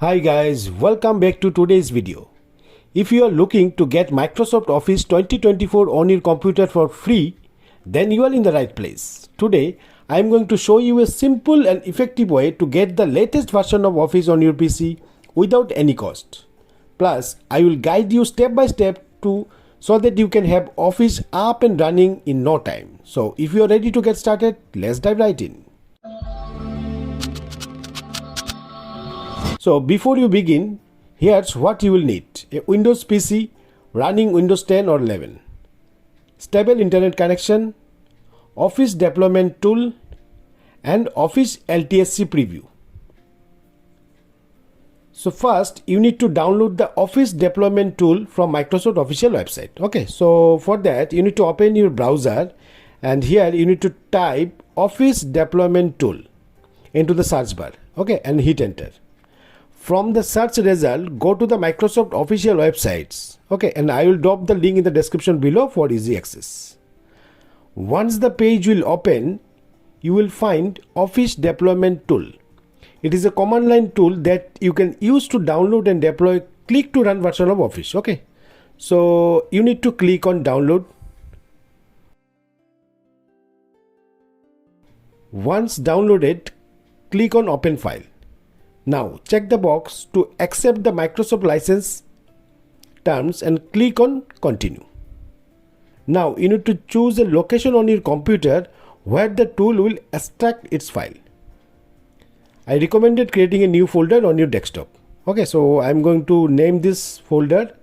Hi guys, welcome back to today's video. If you are looking to get Microsoft Office 2024 on your computer for free, then you are in the right place. Today, I am going to show you a simple and effective way to get the latest version of Office on your PC without any cost. Plus, I will guide you step by step so that you can have Office up and running in no time. So, if you are ready to get started, let's dive right in. So before you begin, here's what you will need: a Windows PC running Windows 10 or 11, stable internet connection, Office deployment tool, and Office LTSC Preview. So first you need to download the Office deployment tool from Microsoft official website. Okay, so for that you need to open your browser, and here you need to type Office deployment tool into the search bar. Okay, and hit enter. From the search result, go to the Microsoft official websites. Okay, and I will drop the link in the description below for easy access. Once the page will open, you will find Office deployment tool. It is a command line tool that you can use to download and deploy click to run version of Office. Okay, so you need to click on download. Once downloaded, click on open file. Now check the box to accept the Microsoft license terms and click on continue. Now you need to choose a location on your computer where the tool will extract its file. I recommended creating a new folder on your desktop. Okay, so I'm going to name this folder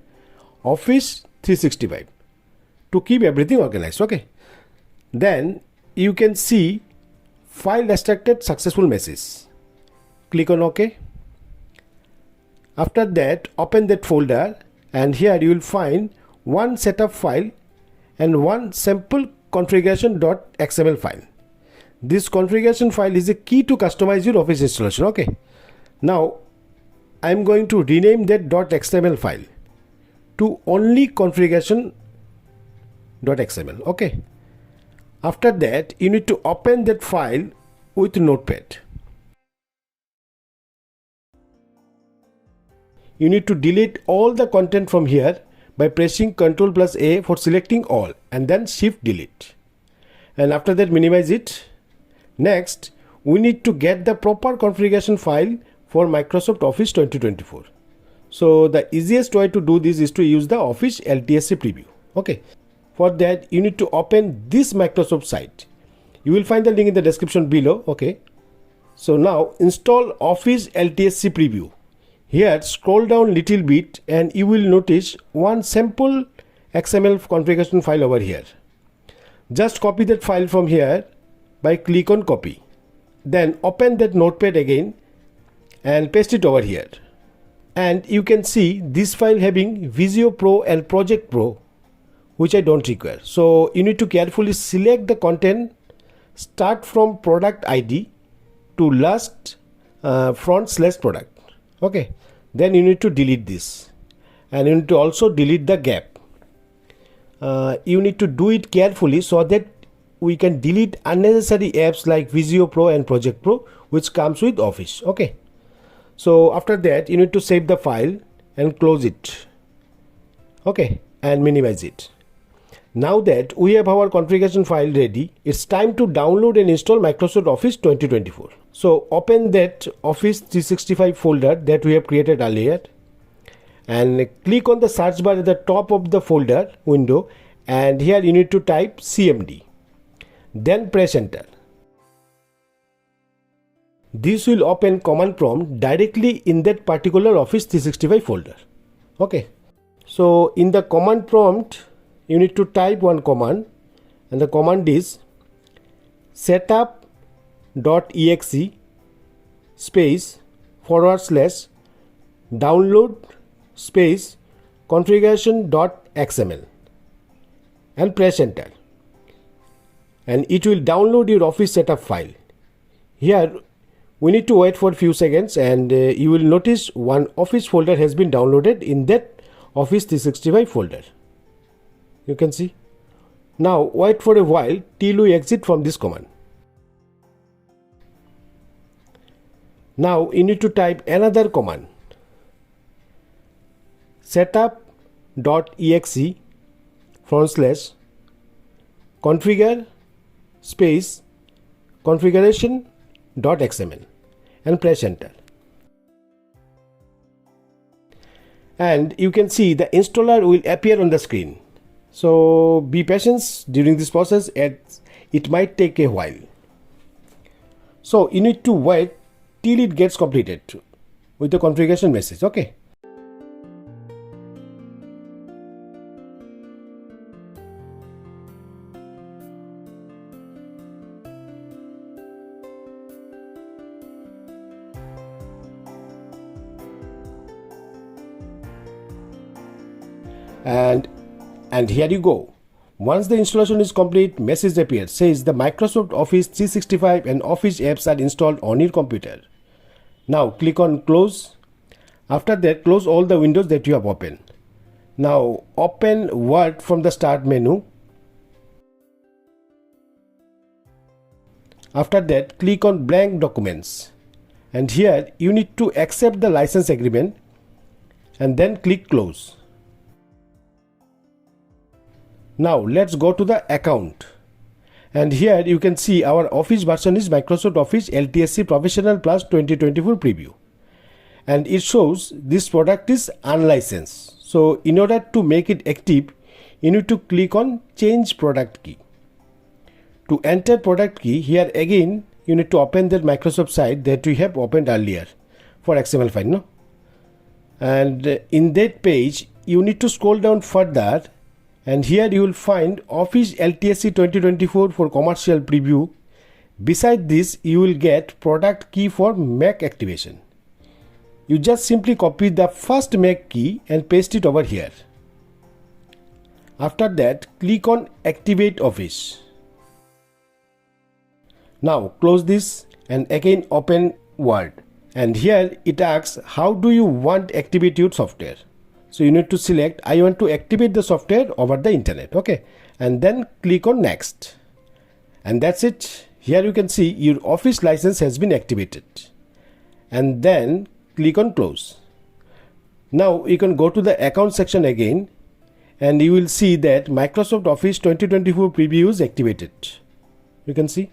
Office 365 to keep everything organized. Okay, then you can see file extracted successful message. Click on OK. After that, open that folder, and here you will find one setup file and one sample configuration.xml file. This configuration file is a key to customize your Office installation. Okay, now I am going to rename that .xml file to only configuration.xml. Okay, after that you need to open that file with Notepad. You need to delete all the content from here by pressing Ctrl+A for selecting all, and then Shift delete. And after that, minimize it. Next, we need to get the proper configuration file for Microsoft Office 2024. So the easiest way to do this is to use the Office LTSC Preview. Okay, for that you need to open this Microsoft site. You will find the link in the description below. Okay, so now install Office LTSC Preview. Here scroll down little bit and you will notice one sample XML configuration file over here. Just copy that file from here by click on copy. Then open that notepad again and paste it over here. And you can see this file having Visio Pro and Project Pro, which I don't require. So you need to carefully select the content, start from product ID to last front/product. Okay, then you need to delete this, and you need to also delete the gap. You need to do it carefully so that we can delete unnecessary apps like Visio Pro and Project Pro, which comes with Office. Okay, so after that you need to save the file and close it. Okay, and minimize it. Now that we have our configuration file ready, it's time to download and install Microsoft Office 2024. So open that Office 365 folder that we have created earlier, and click on the search bar at the top of the folder window, and here you need to type CMD. Then press enter. This will open command prompt directly in that particular Office 365 folder. Okay, so in the command prompt you need to type one command, and the command is setup.exe space / download space configuration.xml, and press enter, and it will download your Office setup file. Here we need to wait for a few seconds, and you will notice one Office folder has been downloaded in that Office 365 folder. You can see. Now wait for a while till we exit from this command. Now you need to type another command setup.exe / configure space configuration.xml and press enter. And you can see the installer will appear on the screen. So be patient during this process, as it might take a while. So you need to wait till it gets completed with the configuration message. Okay. And here you go. Once the installation is complete, message appears says the Microsoft Office 365 and Office apps are installed on your computer. Now click on close. After that, close all the windows that you have opened. Now open Word from the start menu. After that, click on blank documents, and here you need to accept the license agreement and then click close. Now let's go to the account, and here you can see our Office version is Microsoft Office LTSC Professional Plus 2024 Preview, and it shows this product is unlicensed. So in order to make it active, you need to click on change product key. To enter product key, here again you need to open that Microsoft site that we have opened earlier for XML file, no? And in that page you need to scroll down further, and here you will find Office LTSC 2024 for commercial preview. Beside this, you will get product key for Mac activation. You just simply copy the first Mac key and paste it over here. After that, click on Activate Office. Now close this and again open Word. And here it asks, how do you want to activate your software? So you need to select, I want to activate the software over the internet. Okay. And then click on next. And that's it. Here you can see your Office license has been activated. And then click on close. Now you can go to the account section again, and you will see that Microsoft Office 2024 Preview is activated. You can see.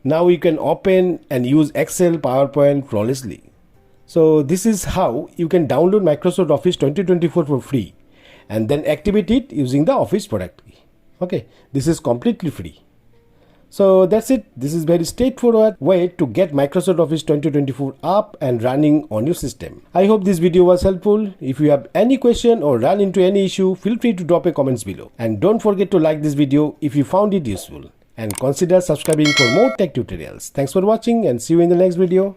Now you can open and use Excel, PowerPoint flawlessly. So this is how you can download Microsoft Office 2024 for free and then activate it using the Office product key. Okay, this is completely free. So that's it. This is very straightforward way to get Microsoft Office 2024 up and running on your system. I hope this video was helpful. If you have any question or run into any issue, feel free to drop a comments below. And don't forget to like this video if you found it useful. And consider subscribing for more tech tutorials. Thanks for watching and see you in the next video.